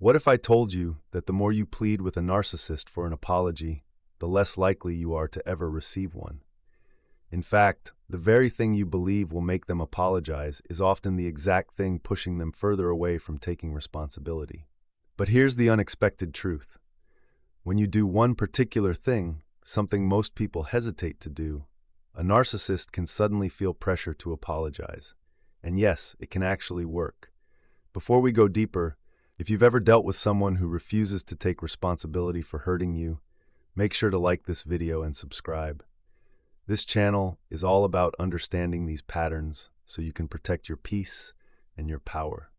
What if I told you that the more you plead with a narcissist for an apology, the less likely you are to ever receive one? In fact, the very thing you believe will make them apologize is often the exact thing pushing them further away from taking responsibility. But here's the unexpected truth. When you do one particular thing, something most people hesitate to do, a narcissist can suddenly feel pressure to apologize. And yes, it can actually work. Before we go deeper, if you've ever dealt with someone who refuses to take responsibility for hurting you, make sure to like this video and subscribe. This channel is all about understanding these patterns so you can protect your peace and your power.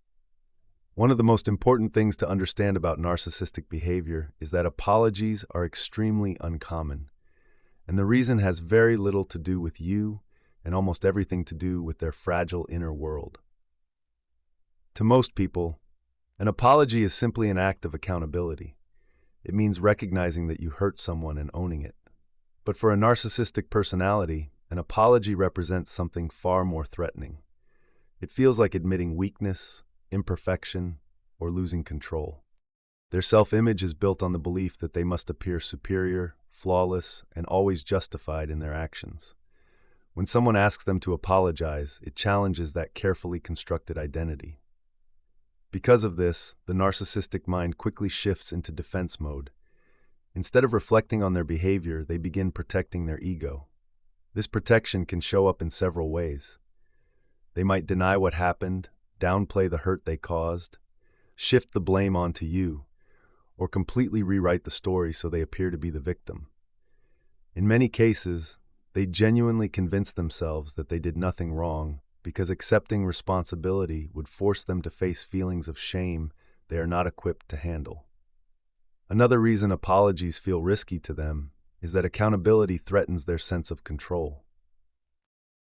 One of the most important things to understand about narcissistic behavior is that apologies are extremely uncommon. And the reason has very little to do with you and almost everything to do with their fragile inner world. To most people, an apology is simply an act of accountability. It means recognizing that you hurt someone and owning it. But for a narcissistic personality, an apology represents something far more threatening. It feels like admitting weakness, imperfection, or losing control. Their self-image is built on the belief that they must appear superior, flawless, and always justified in their actions. When someone asks them to apologize, it challenges that carefully constructed identity. Because of this, the narcissistic mind quickly shifts into defense mode. Instead of reflecting on their behavior, they begin protecting their ego. This protection can show up in several ways. They might deny what happened, downplay the hurt they caused, shift the blame onto you, or completely rewrite the story so they appear to be the victim. In many cases, they genuinely convince themselves that they did nothing wrong because accepting responsibility would force them to face feelings of shame they are not equipped to handle. Another reason apologies feel risky to them is that accountability threatens their sense of control.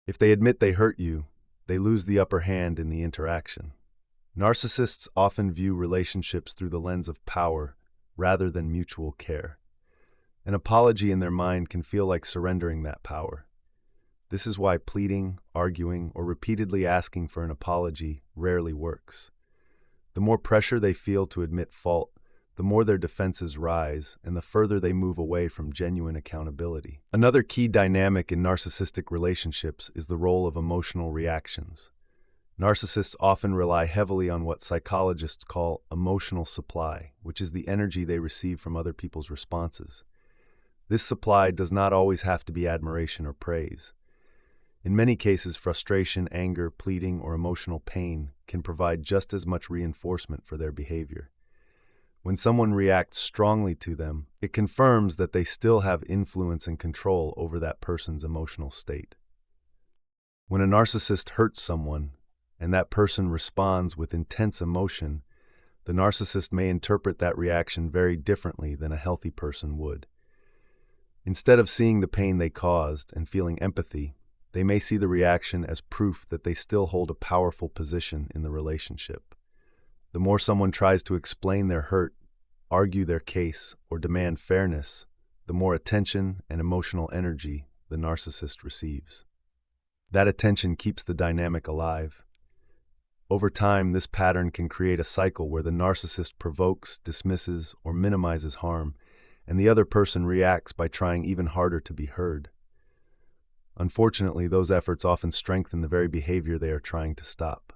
If they admit they hurt you, they lose the upper hand in the interaction. Narcissists often view relationships through the lens of power rather than mutual care. An apology in their mind can feel like surrendering that power. This is why pleading, arguing, or repeatedly asking for an apology rarely works. The more pressure they feel to admit fault, the more their defenses rise and the further they move away from genuine accountability. Another key dynamic in narcissistic relationships is the role of emotional reactions. Narcissists often rely heavily on what psychologists call emotional supply, which is the energy they receive from other people's responses. This supply does not always have to be admiration or praise. In many cases, frustration, anger, pleading, or emotional pain can provide just as much reinforcement for their behavior. When someone reacts strongly to them, it confirms that they still have influence and control over that person's emotional state. When a narcissist hurts someone, and that person responds with intense emotion, the narcissist may interpret that reaction very differently than a healthy person would. Instead of seeing the pain they caused and feeling empathy, they may see the reaction as proof that they still hold a powerful position in the relationship. The more someone tries to explain their hurt, argue their case, or demand fairness, the more attention and emotional energy the narcissist receives. That attention keeps the dynamic alive. Over time, this pattern can create a cycle where the narcissist provokes, dismisses, or minimizes harm, and the other person reacts by trying even harder to be heard. Unfortunately, those efforts often strengthen the very behavior they are trying to stop.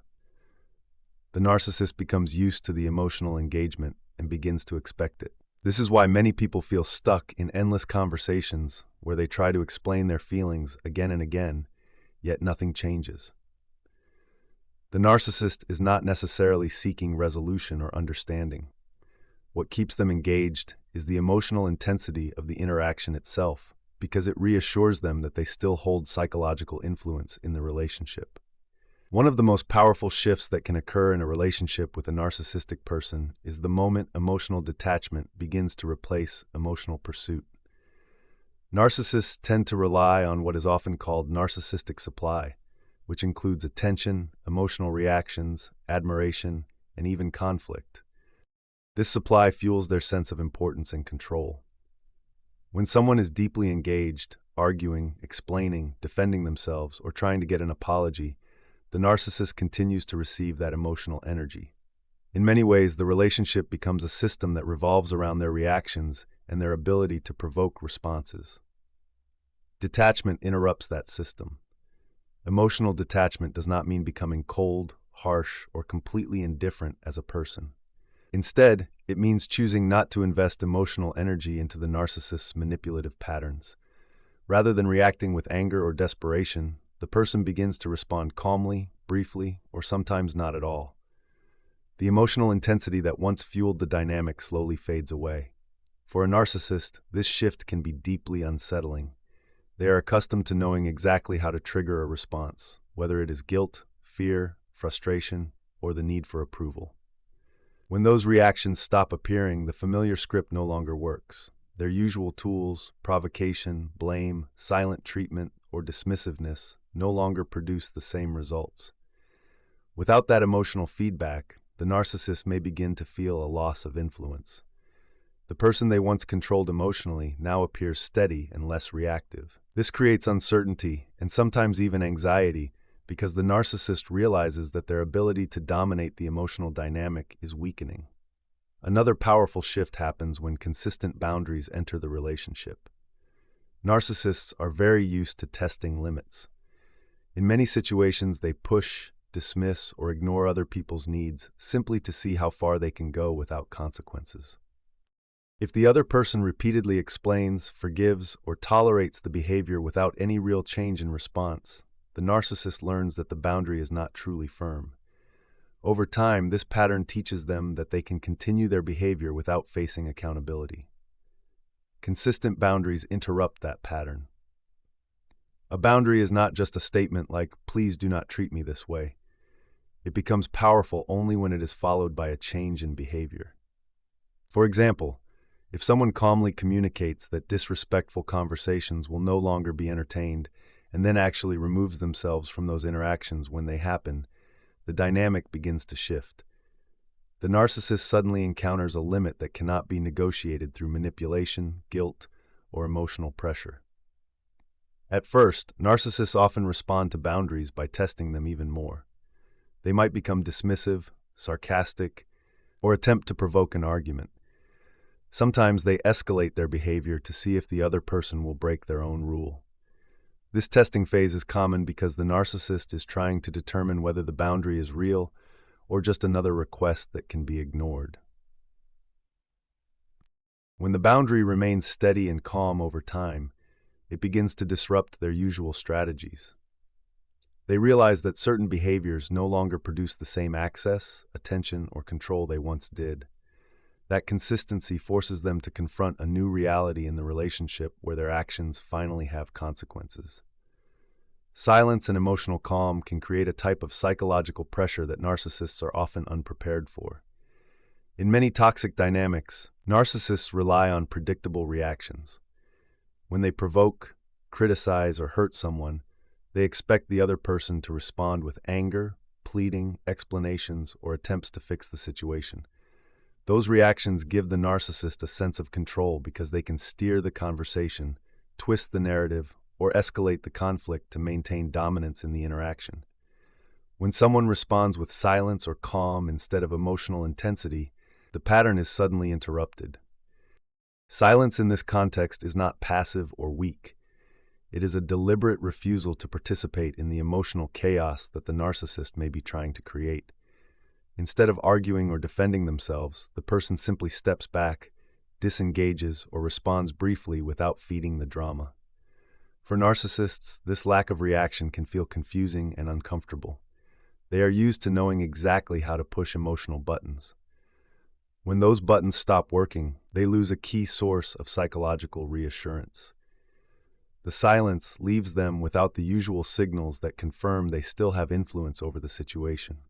The narcissist becomes used to the emotional engagement and begins to expect it. This is why many people feel stuck in endless conversations where they try to explain their feelings again and again, yet nothing changes. The narcissist is not necessarily seeking resolution or understanding. What keeps them engaged is the emotional intensity of the interaction itself, because it reassures them that they still hold psychological influence in the relationship. One of the most powerful shifts that can occur in a relationship with a narcissistic person is the moment emotional detachment begins to replace emotional pursuit. Narcissists tend to rely on what is often called narcissistic supply, which includes attention, emotional reactions, admiration, and even conflict. This supply fuels their sense of importance and control. When someone is deeply engaged, arguing, explaining, defending themselves, or trying to get an apology, the narcissist continues to receive that emotional energy. In many ways, the relationship becomes a system that revolves around their reactions and their ability to provoke responses. Detachment interrupts that system. Emotional detachment does not mean becoming cold, harsh, or completely indifferent as a person. Instead, it means choosing not to invest emotional energy into the narcissist's manipulative patterns. Rather than reacting with anger or desperation, the person begins to respond calmly, briefly, or sometimes not at all. The emotional intensity that once fueled the dynamic slowly fades away. For a narcissist, this shift can be deeply unsettling. They are accustomed to knowing exactly how to trigger a response, whether it is guilt, fear, frustration, or the need for approval. When those reactions stop appearing, the familiar script no longer works. Their usual tools, provocation, blame, silent treatment, or dismissiveness, no longer produce the same results. Without that emotional feedback, the narcissist may begin to feel a loss of influence. The person they once controlled emotionally now appears steady and less reactive. This creates uncertainty and sometimes even anxiety because the narcissist realizes that their ability to dominate the emotional dynamic is weakening. Another powerful shift happens when consistent boundaries enter the relationship. Narcissists are very used to testing limits. In many situations, they push, dismiss, or ignore other people's needs simply to see how far they can go without consequences. If the other person repeatedly explains, forgives, or tolerates the behavior without any real change in response, the narcissist learns that the boundary is not truly firm. Over time, this pattern teaches them that they can continue their behavior without facing accountability. Consistent boundaries interrupt that pattern. A boundary is not just a statement like, "Please do not treat me this way." It becomes powerful only when it is followed by a change in behavior. For example, if someone calmly communicates that disrespectful conversations will no longer be entertained and then actually removes themselves from those interactions when they happen, the dynamic begins to shift. The narcissist suddenly encounters a limit that cannot be negotiated through manipulation, guilt, or emotional pressure. At first, narcissists often respond to boundaries by testing them even more. They might become dismissive, sarcastic, or attempt to provoke an argument. Sometimes they escalate their behavior to see if the other person will break their own rule. This testing phase is common because the narcissist is trying to determine whether the boundary is real or just another request that can be ignored. When the boundary remains steady and calm over time, it begins to disrupt their usual strategies. They realize that certain behaviors no longer produce the same access, attention, or control they once did. That consistency forces them to confront a new reality in the relationship where their actions finally have consequences. Silence and emotional calm can create a type of psychological pressure that narcissists are often unprepared for. In many toxic dynamics, narcissists rely on predictable reactions. When they provoke, criticize, or hurt someone, they expect the other person to respond with anger, pleading, explanations, or attempts to fix the situation. Those reactions give the narcissist a sense of control because they can steer the conversation, twist the narrative, or escalate the conflict to maintain dominance in the interaction. When someone responds with silence or calm instead of emotional intensity, the pattern is suddenly interrupted. Silence in this context is not passive or weak. It is a deliberate refusal to participate in the emotional chaos that the narcissist may be trying to create. Instead of arguing or defending themselves, the person simply steps back, disengages, or responds briefly without feeding the drama. For narcissists, this lack of reaction can feel confusing and uncomfortable. They are used to knowing exactly how to push emotional buttons. When those buttons stop working, they lose a key source of psychological reassurance. The silence leaves them without the usual signals that confirm they still have influence over the situation.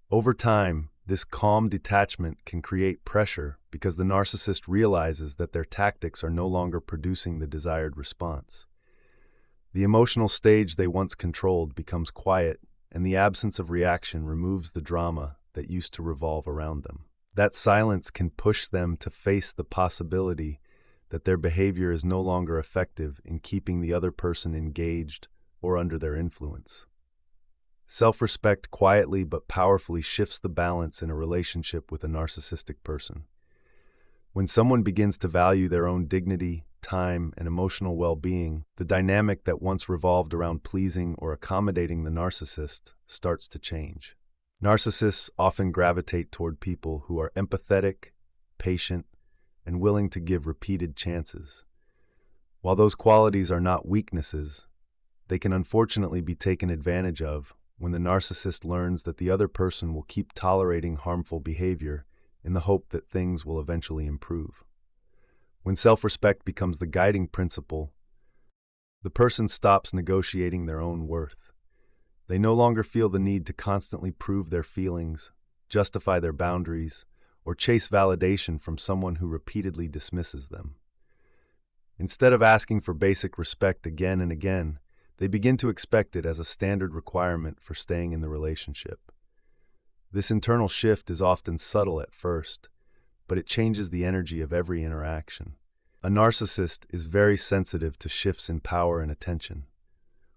Over time, this calm detachment can create pressure because the narcissist realizes that their tactics are no longer producing the desired response. The emotional stage they once controlled becomes quiet, and the absence of reaction removes the drama that used to revolve around them. That silence can push them to face the possibility that their behavior is no longer effective in keeping the other person engaged or under their influence. Self-respect quietly but powerfully shifts the balance in a relationship with a narcissistic person. When someone begins to value their own dignity, time, and emotional well-being, the dynamic that once revolved around pleasing or accommodating the narcissist starts to change. Narcissists often gravitate toward people who are empathetic, patient, and willing to give repeated chances. While those qualities are not weaknesses, they can unfortunately be taken advantage of when the narcissist learns that the other person will keep tolerating harmful behavior in the hope that things will eventually improve. When self-respect becomes the guiding principle, the person stops negotiating their own worth. They no longer feel the need to constantly prove their feelings, justify their boundaries, or chase validation from someone who repeatedly dismisses them. Instead of asking for basic respect again and again, they begin to expect it as a standard requirement for staying in the relationship. This internal shift is often subtle at first, but it changes the energy of every interaction. A narcissist is very sensitive to shifts in power and attention.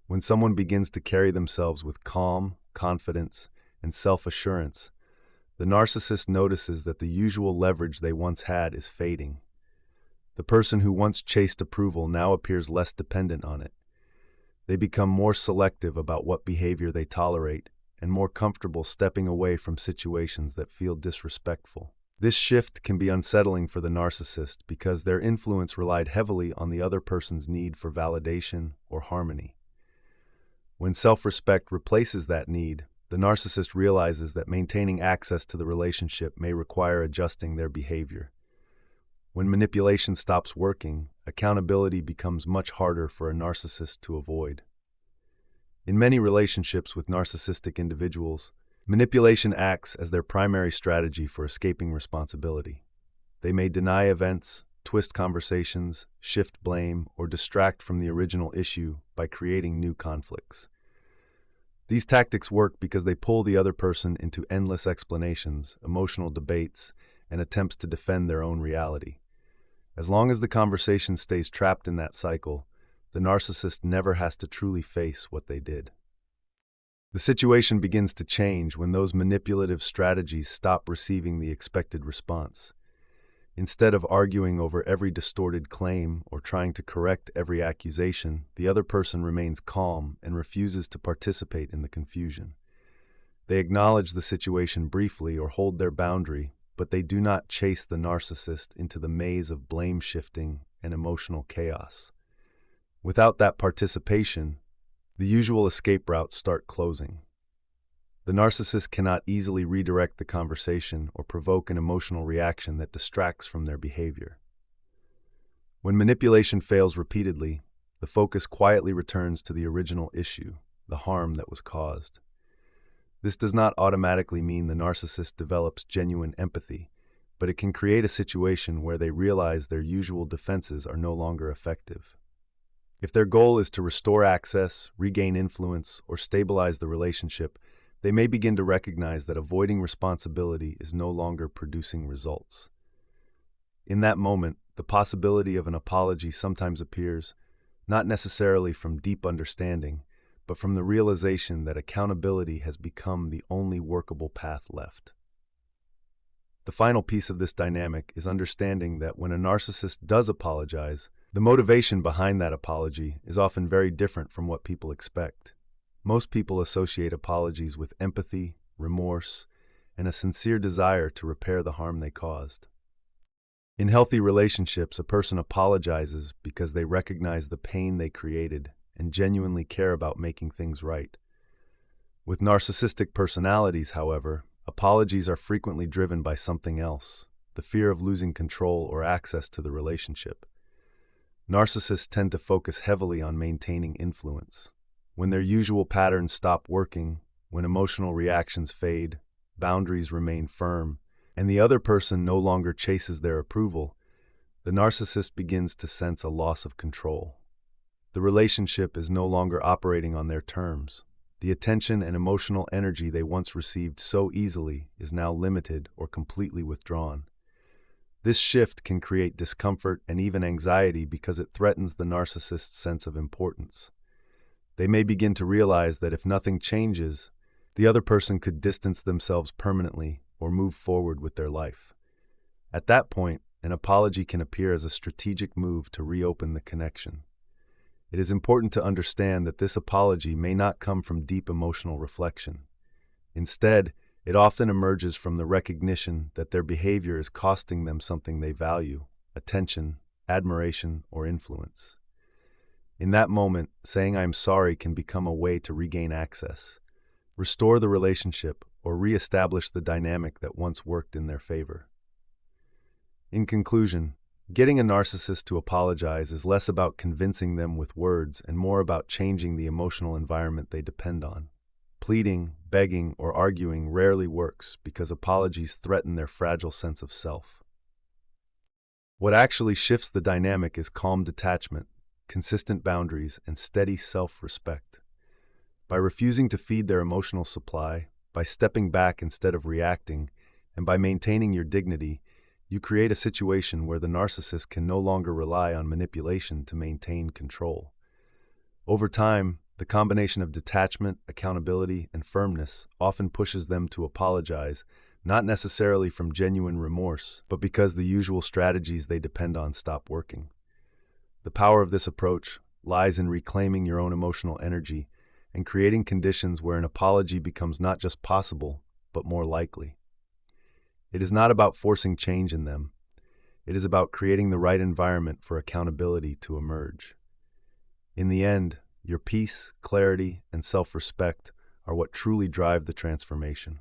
When someone begins to carry themselves with calm, confidence, and self-assurance, the narcissist notices that the usual leverage they once had is fading. The person who once chased approval now appears less dependent on it. They become more selective about what behavior they tolerate and more comfortable stepping away from situations that feel disrespectful. This shift can be unsettling for the narcissist because their influence relied heavily on the other person's need for validation or harmony. When self-respect replaces that need, the narcissist realizes that maintaining access to the relationship may require adjusting their behavior. When manipulation stops working, accountability becomes much harder for a narcissist to avoid. In many relationships with narcissistic individuals, manipulation acts as their primary strategy for escaping responsibility. They may deny events, twist conversations, shift blame, or distract from the original issue by creating new conflicts. These tactics work because they pull the other person into endless explanations, emotional debates, and attempts to defend their own reality. As long as the conversation stays trapped in that cycle, the narcissist never has to truly face what they did. The situation begins to change when those manipulative strategies stop receiving the expected response. Instead of arguing over every distorted claim or trying to correct every accusation, the other person remains calm and refuses to participate in the confusion. They acknowledge the situation briefly or hold their boundary, but they do not chase the narcissist into the maze of blame shifting and emotional chaos. Without that participation, the usual escape routes start closing. The narcissist cannot easily redirect the conversation or provoke an emotional reaction that distracts from their behavior. When manipulation fails repeatedly, the focus quietly returns to the original issue, the harm that was caused. This does not automatically mean the narcissist develops genuine empathy, but it can create a situation where they realize their usual defenses are no longer effective. If their goal is to restore access, regain influence, or stabilize the relationship, they may begin to recognize that avoiding responsibility is no longer producing results. In that moment, the possibility of an apology sometimes appears, not necessarily from deep understanding, but from the realization that accountability has become the only workable path left. The final piece of this dynamic is understanding that when a narcissist does apologize, the motivation behind that apology is often very different from what people expect. Most people associate apologies with empathy, remorse, and a sincere desire to repair the harm they caused. In healthy relationships, a person apologizes because they recognize the pain they created and genuinely care about making things right. With narcissistic personalities, however, apologies are frequently driven by something else, the fear of losing control or access to the relationship. Narcissists tend to focus heavily on maintaining influence. When their usual patterns stop working, when emotional reactions fade, boundaries remain firm, and the other person no longer chases their approval, the narcissist begins to sense a loss of control. The relationship is no longer operating on their terms. The attention and emotional energy they once received so easily is now limited or completely withdrawn. This shift can create discomfort and even anxiety because it threatens the narcissist's sense of importance. They may begin to realize that if nothing changes, the other person could distance themselves permanently or move forward with their life. At that point, an apology can appear as a strategic move to reopen the connection. It is important to understand that this apology may not come from deep emotional reflection. Instead, it often emerges from the recognition that their behavior is costing them something they value: attention, admiration, or influence. In that moment, saying "I'm sorry" can become a way to regain access, restore the relationship, or re-establish the dynamic that once worked in their favor. In conclusion, getting a narcissist to apologize is less about convincing them with words and more about changing the emotional environment they depend on. Pleading, begging, or arguing rarely works because apologies threaten their fragile sense of self. What actually shifts the dynamic is calm detachment, consistent boundaries, and steady self-respect. By refusing to feed their emotional supply, by stepping back instead of reacting, and by maintaining your dignity, you create a situation where the narcissist can no longer rely on manipulation to maintain control. Over time, the combination of detachment, accountability, and firmness often pushes them to apologize, not necessarily from genuine remorse, but because the usual strategies they depend on stop working. The power of this approach lies in reclaiming your own emotional energy and creating conditions where an apology becomes not just possible, but more likely. It is not about forcing change in them. It is about creating the right environment for accountability to emerge. In the end, your peace, clarity, and self-respect are what truly drive the transformation.